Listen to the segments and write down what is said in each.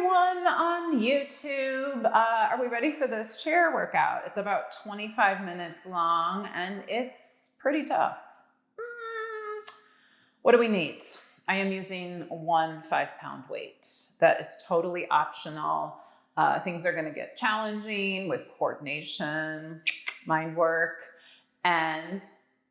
everyone on YouTube. Are we ready for this chair workout? It's about 25 minutes long and it's pretty tough. What do we need? I am using one 5-pound weight. That is totally optional. Things are going to get challenging with coordination, mind work, and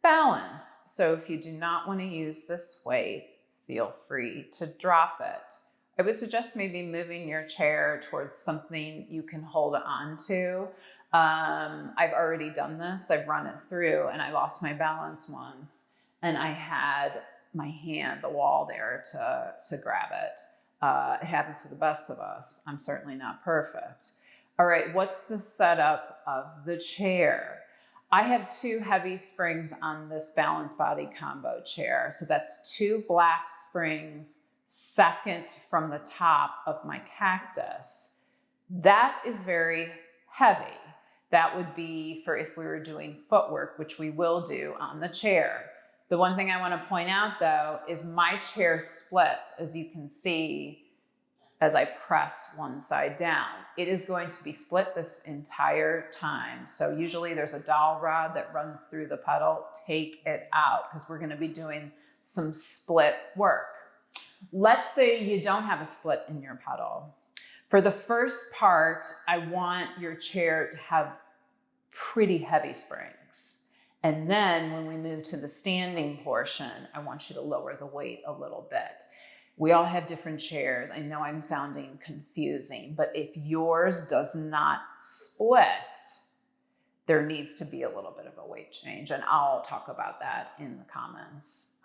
balance. So if you do not want to use this weight, feel free to drop it. I would suggest maybe moving your chair towards something you can hold on to. I've already done this. I've run it through and I lost my balance once and I had my hand, the wall there to grab it. It happens to the best of us. I'm certainly not perfect. All right, what's the setup of the chair? I have 2 heavy springs on this balance body combo chair. So that's 2 black springs, second from the top of my cactus. That is very heavy. That would be for if we were doing footwork, which we will do on the chair. The one thing I want to point out though is my chair splits, as you can see, as I press one side down. It is going to be split this entire time. So usually there's a dowel rod that runs through the pedal. Take it out because we're going to be doing some split work. Let's say you don't have a split in your pedal. For the first part, I want your chair to have pretty heavy springs. And then when we move to the standing portion, I want you to lower the weight a little bit. We all have different chairs. I know I'm sounding confusing, but if yours does not split, there needs to be a little bit of a weight change. And I'll talk about that in the comments.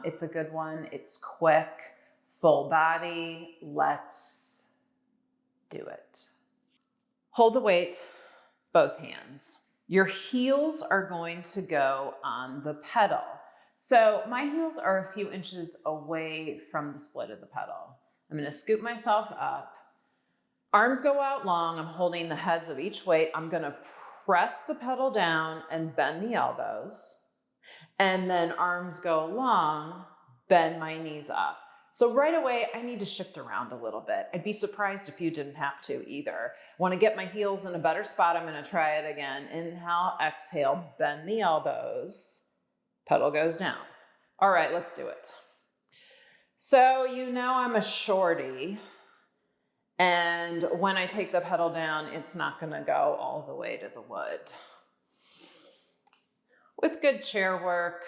It's a good one. It's quick, full body. Let's do it. Hold the weight, both hands. Your heels are going to go on the pedal. So my heels are a few inches away from the split of the pedal. I'm going to scoop myself up. Arms go out long. I'm holding the heads of each weight. I'm going to press the pedal down and bend the elbows. And then arms go long, bend my knees up. So right away, I need to shift around a little bit. I'd be surprised if you didn't have to either. Want to get my heels in a better spot. I'm going to try it again. Inhale, exhale, bend the elbows. Pedal goes down. All right, let's do it. So you know I'm a shorty, and when I take the pedal down, it's not going to go all the way to the wood. With good chair work,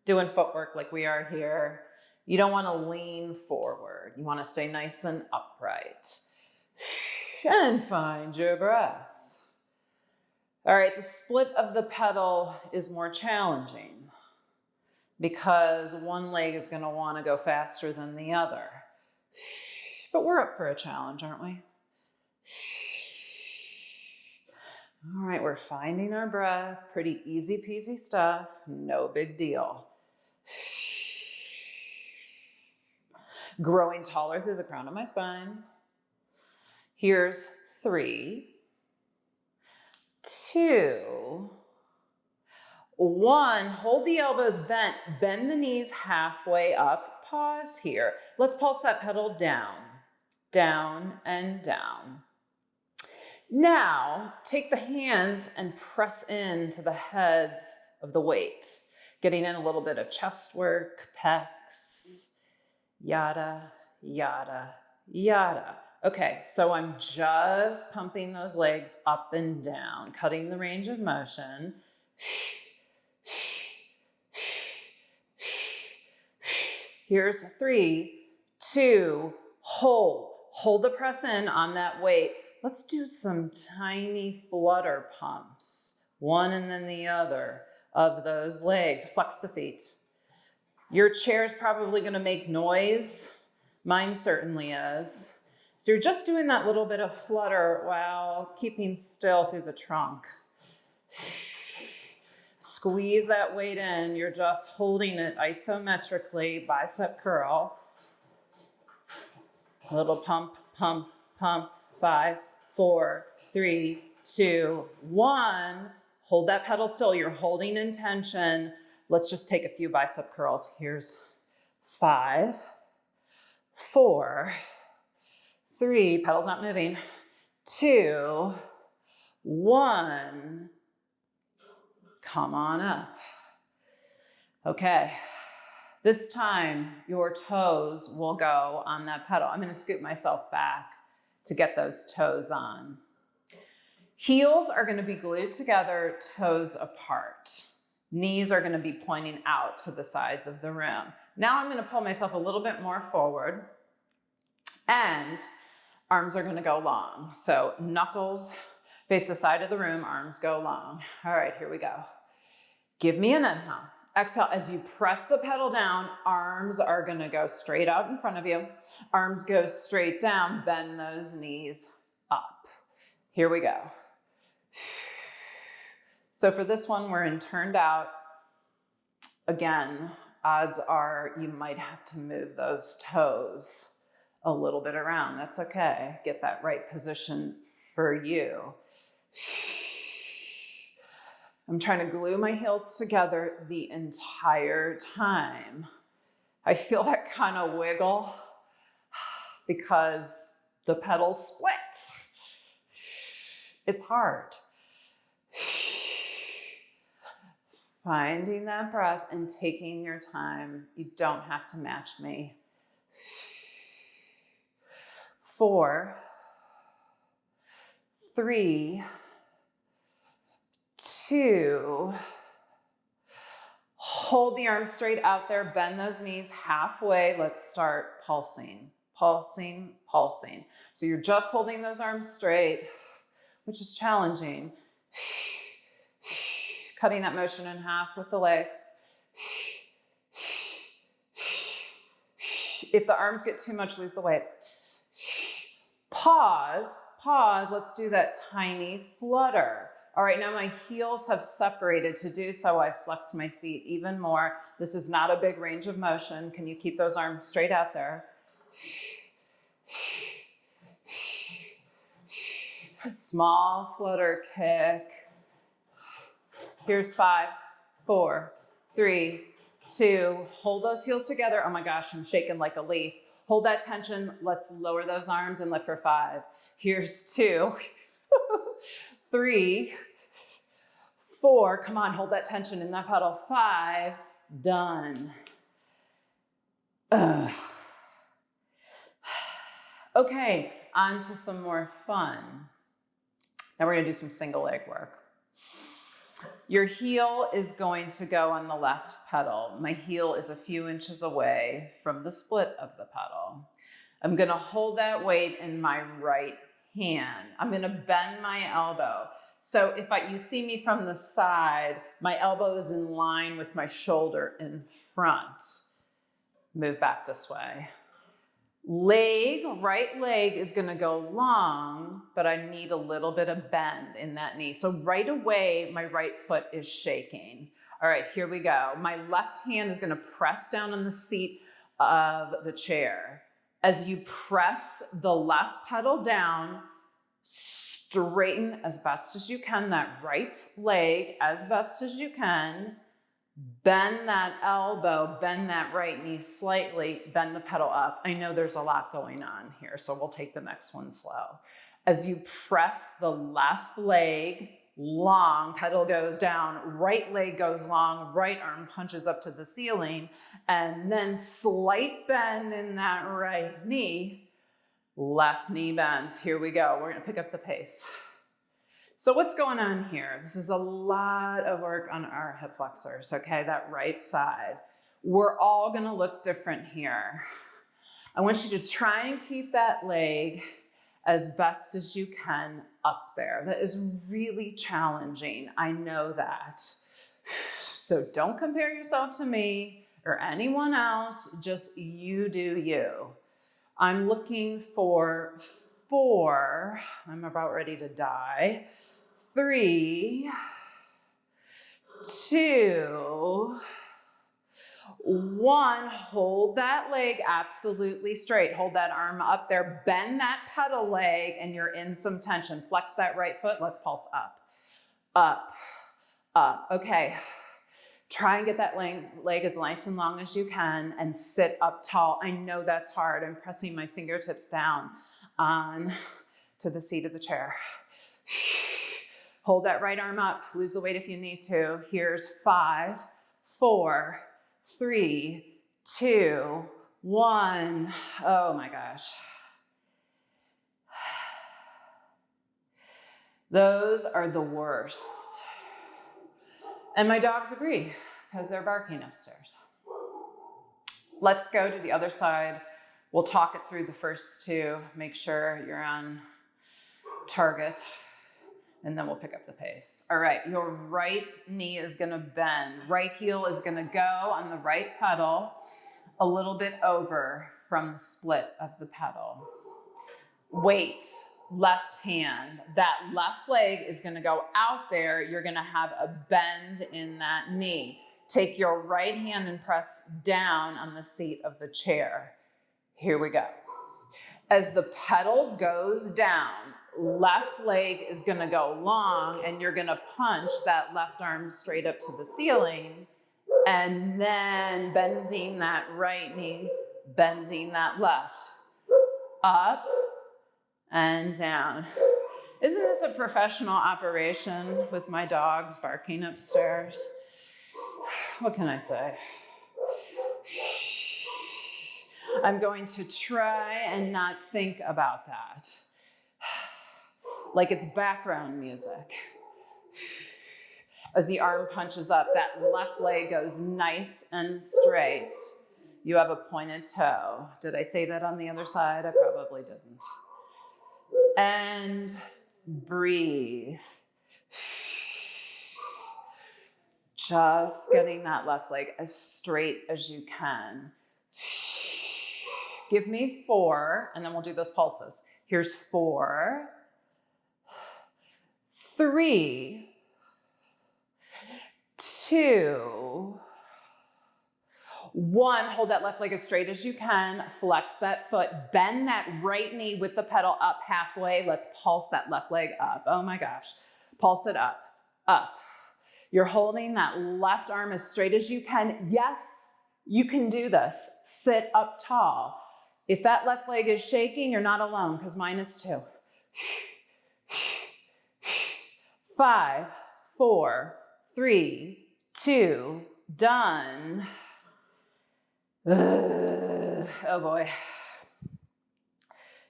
doing footwork like we are here, you don't want to lean forward. You want to stay nice and upright. And find your breath. All right, the split of the pedal is more challenging because one leg is going to want to go faster than the other. But we're up for a challenge, aren't we? All right, we're finding our breath. Pretty easy peasy stuff. No big deal. Growing taller through the crown of my spine. Here's 3, 2, 1. Hold the elbows bent, bend the knees halfway up, pause here. Let's pulse that pedal down, down, and down. Now, take the hands and press into the heads of the weight, getting in a little bit of chest work, pecs, yada, yada, yada. Okay, so I'm just pumping those legs up and down, cutting the range of motion. Here's 3, 2, hold. Hold the press in on that weight. Let's do some tiny flutter pumps, one and then the other of those legs. Flex the feet. Your chair is probably going to make noise. Mine certainly is. So you're just doing that little bit of flutter while keeping still through the trunk. Squeeze that weight in. You're just holding it isometrically, bicep curl. A little pump, pump, pump. 5, 4, 3, 2, 1. Hold that pedal still. You're holding in tension. Let's just take a few bicep curls. Here's 5, 4, 3, pedal's not moving, 2, 1, come on up. Okay, this time your toes will go on that pedal. I'm gonna scoot myself back to get those toes on. Heels are gonna be glued together, toes apart. Knees are gonna be pointing out to the sides of the room. Now I'm gonna pull myself a little bit more forward and arms are gonna go long. So knuckles face the side of the room, arms go long. All right, here we go. Give me an inhale. Exhale, as you press the pedal down, arms are gonna go straight out in front of you. Arms go straight down, bend those knees up. Here we go. So for this one, we're in turned out. Again, odds are you might have to move those toes a little bit around. That's okay. Get that right position for you. I'm trying to glue my heels together the entire time. I feel that kind of wiggle because the pedals split. It's hard. Finding that breath and taking your time. You don't have to match me. 4, 3, 2, hold the arms straight out there, bend those knees halfway. Let's start pulsing, pulsing, pulsing. So you're just holding those arms straight, which is challenging. Cutting that motion in half with the legs. If the arms get too much, lose the weight. Pause, pause. Let's do that tiny flutter. All right, now my heels have separated. To do so, I flex my feet even more. This is not a big range of motion. Can you keep those arms straight out there? Small flutter kick. Here's 5, 4, 3, 2. Hold those heels together. Oh my gosh, I'm shaking like a leaf. Hold that tension. Let's lower those arms and lift for 5. Here's 2, 3, 4. Come on, hold that tension in that pedal. 5, done. Okay, on to some more fun. Now we're gonna do some single leg work. Your heel is going to go on the left pedal. My heel is a few inches away from the split of the pedal. I'm gonna hold that weight in my right hand. I'm gonna bend my elbow. So if you see me from the side, my elbow is in line with my shoulder in front. Move back this way. Right leg is gonna go long, but I need a little bit of bend in that knee. So right away, my right foot is shaking. All right, here we go. My left hand is gonna press down on the seat of the chair. As you press the left pedal down, straighten as best as you can that right leg as best as you can. Bend that elbow, bend that right knee slightly, bend the pedal up. I know there's a lot going on here, so we'll take the next one slow. As you press the left leg long, pedal goes down, right leg goes long, right arm punches up to the ceiling, and then slight bend in that right knee, left knee bends. Here we go. We're gonna pick up the pace. So what's going on here? This is a lot of work on our hip flexors, okay? That right side. We're all gonna look different here. I want you to try and keep that leg as best as you can up there. That is really challenging, I know that. So don't compare yourself to me or anyone else, just you do you. I'm looking for 4, I'm about ready to die. 3, 2, 1. Hold that leg absolutely straight. Hold that arm up there. Bend that pedal leg and you're in some tension. Flex that right foot. Let's pulse up, up, up. Okay. Try and get that leg as nice and long as you can and sit up tall. I know that's hard. I'm pressing my fingertips down on to the seat of the chair. Hold that right arm up. Lose the weight if you need to. Here's 5, 4, 3, 2, 1. Oh my gosh. Those are the worst. And my dogs agree because they're barking upstairs. Let's go to the other side. We'll talk it through the first two. Make sure you're on target. And then we'll pick up the pace. All right, your right knee is gonna bend. Right heel is gonna go on the right pedal a little bit over from the split of the pedal. Weight, left hand. That left leg is gonna go out there. You're gonna have a bend in that knee. Take your right hand and press down on the seat of the chair. Here we go. As the pedal goes down, left leg is gonna go long and you're gonna punch that left arm straight up to the ceiling and then bending that right knee, bending that left. Up and down. Isn't this a professional operation with my dogs barking upstairs? What can I say? I'm going to try and not think about that. Like it's background music. As the arm punches up, that left leg goes nice and straight. You have a pointed toe. Did I say that on the other side? I probably didn't. And breathe. Just getting that left leg as straight as you can. Give me 4, and then we'll do those pulses. Here's 4, 3, 2, 1. Hold that left leg as straight as you can. Flex that foot. Bend that right knee with the pedal up halfway. Let's pulse that left leg up. Oh my gosh. Pulse it up, up. You're holding that left arm as straight as you can. Yes, you can do this. Sit up tall. If that left leg is shaking, you're not alone because mine is too. 5, 4, 3, 2, done. Oh boy.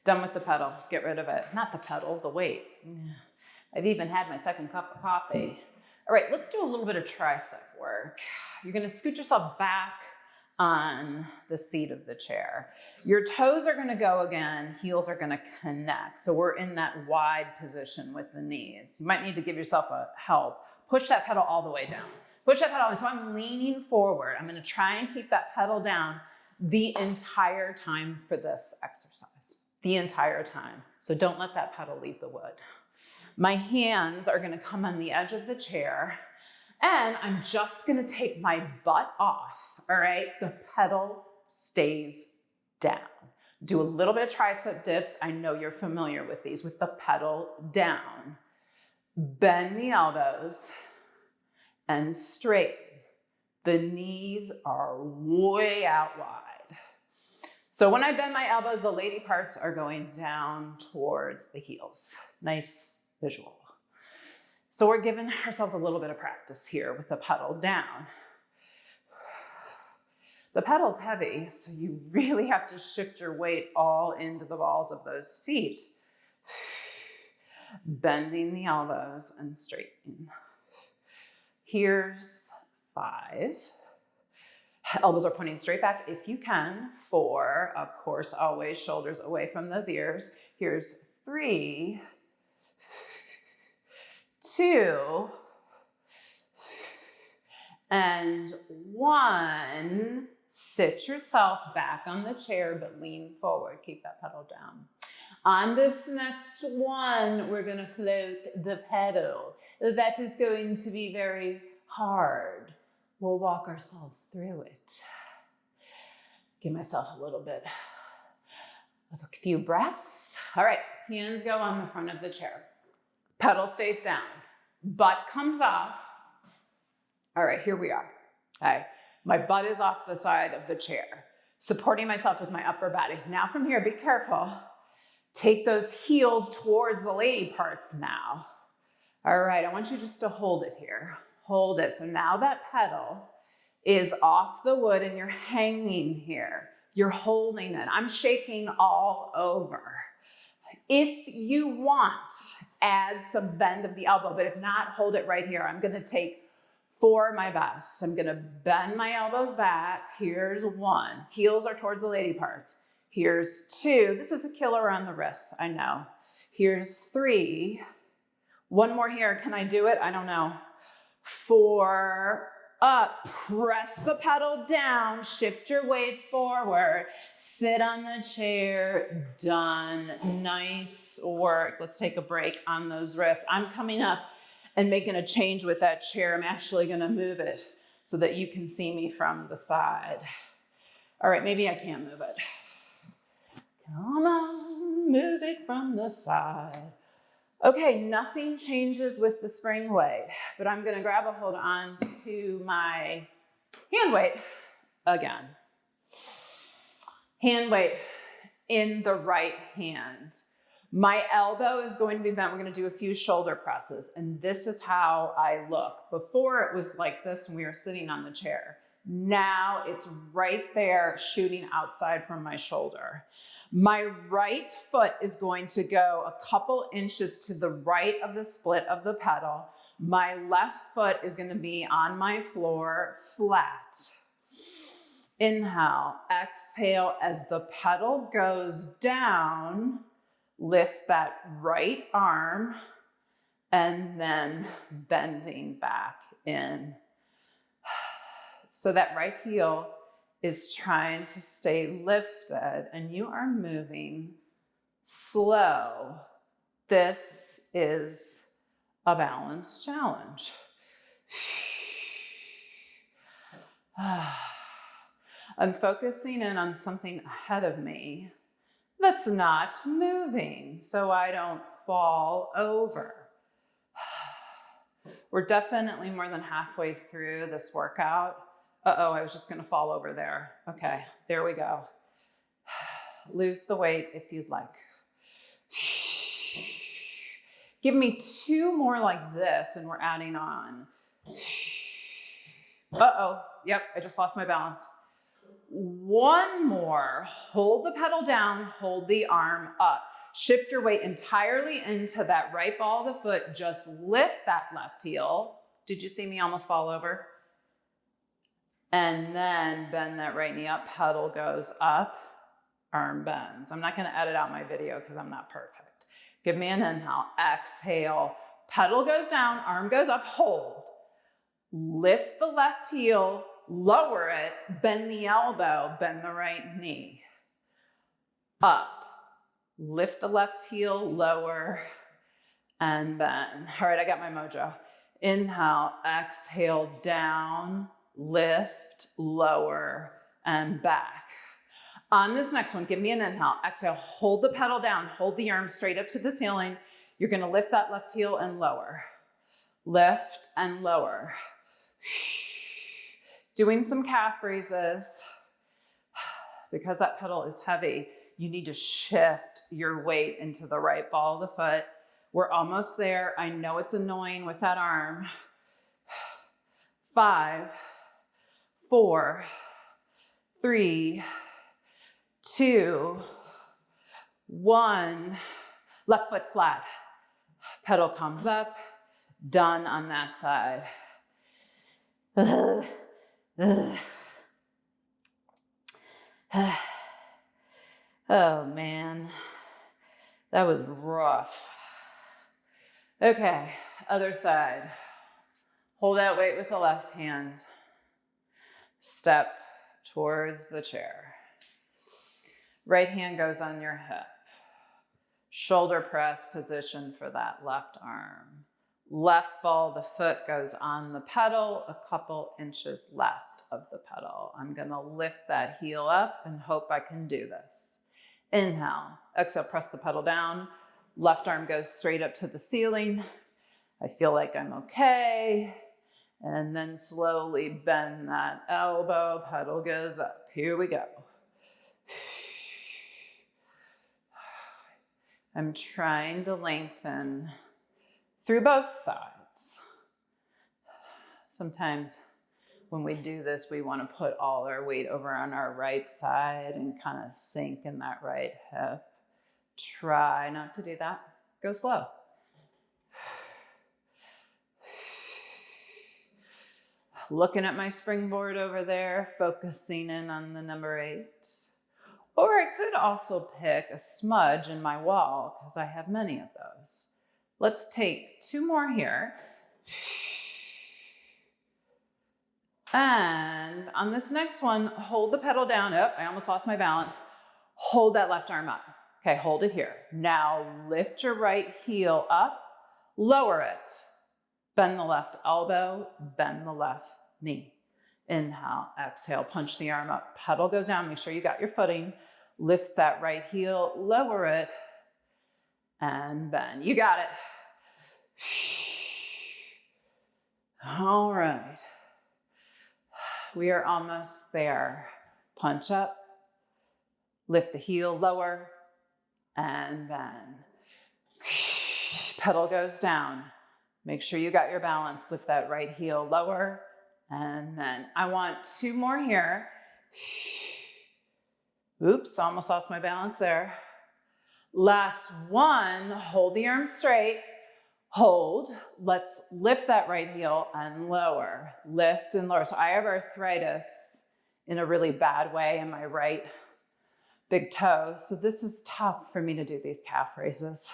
Done with the pedal. Get rid of it. Not the pedal, the weight. I've even had my second cup of coffee. All right, let's do a little bit of tricep work. You're gonna scoot yourself back on the seat of the chair. Your toes are gonna go again, heels are gonna connect. So we're in that wide position with the knees. You might need to give yourself a help. Push that pedal all the way down. Push that pedal, so I'm leaning forward. I'm gonna try and keep that pedal down the entire time for this exercise, the entire time. So don't let that pedal leave the wood. My hands are gonna come on the edge of the chair and I'm just gonna take my butt off, all right? The pedal stays down. Do a little bit of tricep dips. I know you're familiar with these, with the pedal down. Bend the elbows and straighten. The knees are way out wide. So when I bend my elbows, the lady parts are going down towards the heels. Nice visual. So we're giving ourselves a little bit of practice here with the pedal down. The pedal's heavy, so you really have to shift your weight all into the balls of those feet. Bending the elbows and straighten. Here's 5. Elbows are pointing straight back if you can. 4, of course, always shoulders away from those ears. Here's 3, 2, and 1. Sit yourself back on the chair, but lean forward. Keep that pedal down. On this next one, we're gonna float the pedal. That is going to be very hard. We'll walk ourselves through it. Give myself a little bit of a few breaths. All right, hands go on the front of the chair. Pedal stays down, butt comes off. All right, here we are. Okay, my butt is off the side of the chair, supporting myself with my upper body. Now from here, be careful. Take those heels towards the lady parts now. All right, I want you just to hold it here. Hold it. So now that pedal is off the wood and you're hanging here. You're holding it. I'm shaking all over. If you want, add some bend of the elbow, but if not, hold it right here. I'm gonna take for my best. I'm gonna bend my elbows back. Here's one. Heels are towards the lady parts. Here's two. This is a killer on the wrists, I know. Here's three. One more here. Can I do it? I don't know. 4, up. Press the pedal down. Shift your weight forward. Sit on the chair. Done. Nice work. Let's take a break on those wrists. I'm coming up and making a change with that chair. I'm actually going to move it so that you can see me from the side. All right, maybe I can't move it. Come on, move it from the side. Okay, nothing changes with the spring weight, but I'm gonna grab a hold on to my hand weight again. Hand weight in the right hand. My elbow is going to be bent. We're gonna do a few shoulder presses, and this is how I look. Before it was like this when we were sitting on the chair. Now it's right there shooting outside from my shoulder. My right foot is going to go a couple inches to the right of the split of the pedal. My left foot is going to be on my floor flat. Inhale, exhale. As the pedal goes down, lift that right arm and then bending back in. So that right heel is trying to stay lifted and you are moving slow. This is a balance challenge. I'm focusing in on something ahead of me that's not moving so I don't fall over. We're definitely more than halfway through this workout. Uh-oh, I was just gonna fall over there. Okay, there we go. Lose the weight if you'd like. Give me 2 more like this and we're adding on. Uh-oh, yep, I just lost my balance. 1 more, hold the pedal down, hold the arm up. Shift your weight entirely into that right ball of the foot. Just lift that left heel. Did you see me almost fall over? And then bend that right knee up, pedal goes up, arm bends. I'm not gonna edit out my video because I'm not perfect. Give me an inhale, exhale, pedal goes down, arm goes up, hold. Lift the left heel, lower it, bend the elbow, bend the right knee. Up, lift the left heel, lower, and bend. All right, I got my mojo. Inhale, exhale, down, lift, lower, and back. On this next one, give me an inhale, exhale, hold the pedal down, hold the arm straight up to the ceiling. You're gonna lift that left heel and lower. Lift and lower. Doing some calf raises. Because that pedal is heavy, you need to shift your weight into the right ball of the foot. We're almost there. I know it's annoying with that arm. 5, 4, 3, 2, 1. Left foot flat. Pedal comes up. Done on that side. Oh man, that was rough. Okay, other side. Hold that weight with the left hand. Step towards the chair. Right hand goes on your hip. Shoulder press position for that left arm. Left ball of the foot goes on the pedal, a couple inches left of the pedal. I'm gonna lift that heel up and hope I can do this. Inhale, exhale, press the pedal down. Left arm goes straight up to the ceiling. I feel like I'm okay. And then slowly bend that elbow, pedal goes up. Here we go. I'm trying to lengthen through both sides. Sometimes when we do this, we want to put all our weight over on our right side and kind of sink in that right hip. Try not to do that. Go slow. Looking at my springboard over there, focusing in on the number 8. Or I could also pick a smudge in my wall because I have many of those. Let's take 2 more here. And on this next one, hold the pedal down. Oh, I almost lost my balance. Hold that left arm up. Okay, hold it here. Now lift your right heel up, lower it. Bend the left elbow, bend the left knee. Inhale, exhale, punch the arm up. Pedal goes down, make sure you got your footing. Lift that right heel, lower it, and bend. You got it. All right. We are almost there. Punch up, lift the heel, lower, and bend. Pedal goes down. Make sure you got your balance. Lift that right heel, lower, and then I want 2 more here. Oops, almost lost my balance there. Last one, hold the arms straight. Hold. Let's lift that right heel and lower. Lift and lower. So I have arthritis in a really bad way in my right big toe. So this is tough for me to do these calf raises.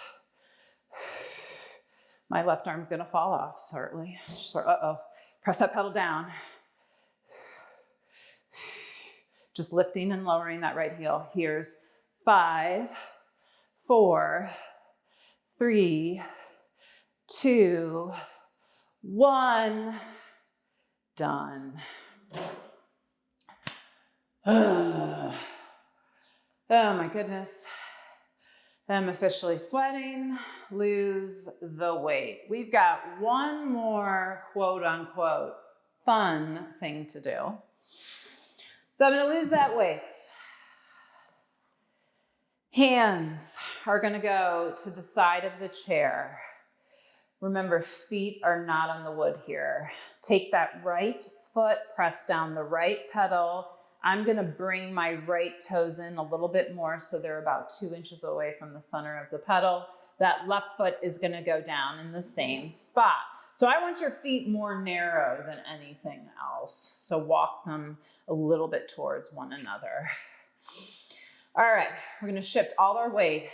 My left arm's gonna fall off shortly. Uh-oh. Press that pedal down. Just lifting and lowering that right heel. Here's 5, 4, 3, 2, 1. Done. Oh my goodness. I'm officially sweating. Lose the weight. We've got one more quote unquote fun thing to do. So I'm going to lose that weight. Hands are going to go to the side of the chair. Remember, feet are not on the wood here. Take that right foot, press down the right pedal. I'm going to bring my right toes in a little bit more so they're about 2 inches away from the center of the pedal. That left foot is going to go down in the same spot. So I want your feet more narrow than anything else. So walk them a little bit towards one another. All right, we're going to shift all our weight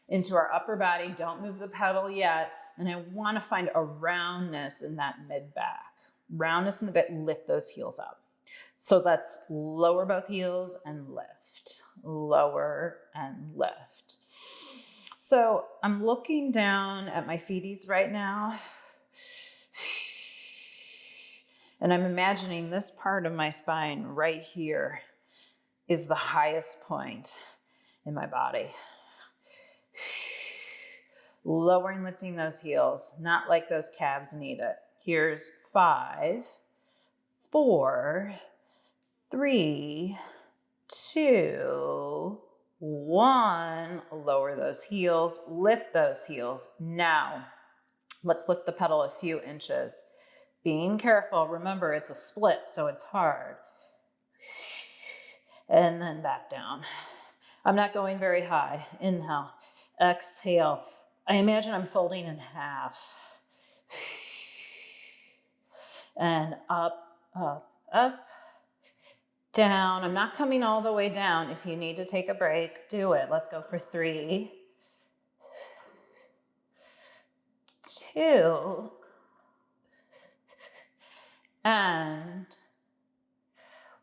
into our upper body. Don't move the pedal yet. And I want to find a roundness in that mid-back. Roundness in the bit, lift those heels up. So let's lower both heels and lift. Lower and lift. So I'm looking down at my feeties right now. And I'm imagining this part of my spine right here is the highest point in my body. Lowering, lifting those heels, not like those calves need it. Here's 5, 4, 3, 2, 1. Lower those heels, lift those heels. Now, let's lift the pedal a few inches. Being careful, remember it's a split, so it's hard. And then back down. I'm not going very high. Inhale, exhale. I imagine I'm folding in half. And up, up, up, down. I'm not coming all the way down. If you need to take a break, do it. Let's go for 3, 2, and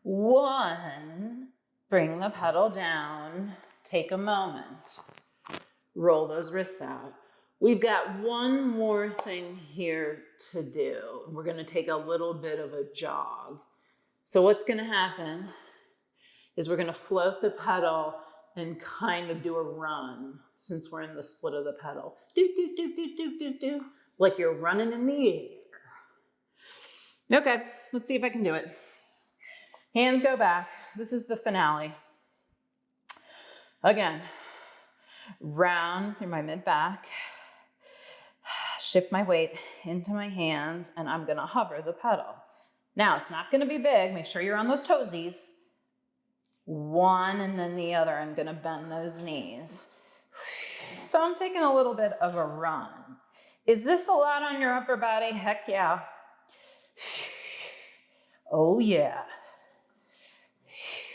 1. Bring the pedal down. Take a moment. Roll those wrists out. We've got one more thing here to do. We're going to take a little bit of a jog. So what's going to happen is we're going to float the pedal and kind of do a run since we're in the split of the pedal. Do, do, do, do, do, do, do. Like you're running in the air. Okay, let's see if I can do it. Hands go back. This is the finale. Again, round through my mid-back. Shift my weight into my hands, and I'm gonna hover the pedal. Now, it's not gonna be big. Make sure you're on those toesies. One and then the other. I'm gonna bend those knees. So I'm taking a little bit of a run. Is this a lot on your upper body? Heck yeah. Oh yeah.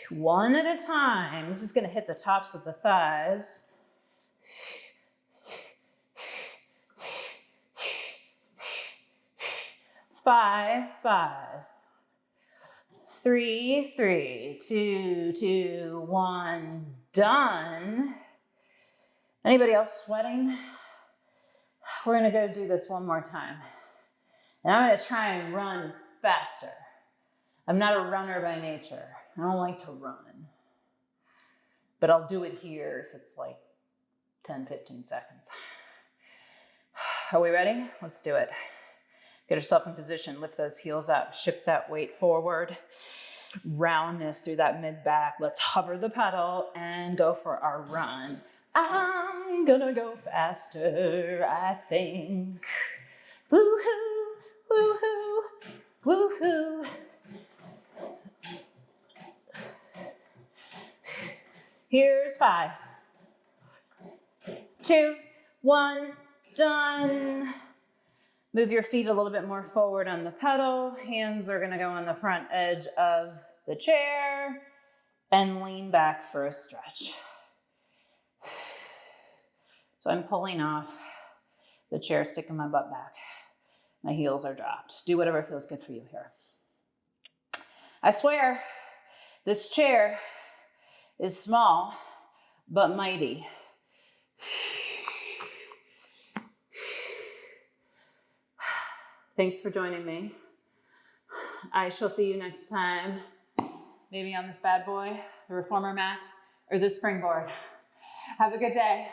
One at a time. This is gonna hit the tops of the thighs. 5, 5, 3, 3, 2, 2, 1, done. Anybody else sweating? We're gonna go do this one more time. And I'm gonna try and run faster. I'm not a runner by nature. I don't like to run. But I'll do it here if it's like 10, 15 seconds. Are we ready? Let's do it. Get yourself in position, lift those heels up, shift that weight forward, roundness through that mid-back. Let's hover the pedal and go for our run. I'm gonna go faster, I think. Woohoo, woohoo, woohoo. Here's 5, 2, 1, done. Move your feet a little bit more forward on the pedal. Hands are gonna go on the front edge of the chair and lean back for a stretch. So I'm pulling off the chair, sticking my butt back. My heels are dropped. Do whatever feels good for you here. I swear, this chair is small, but mighty. Thanks for joining me. I shall see you next time, maybe on this bad boy, the reformer mat, or the springboard. Have a good day.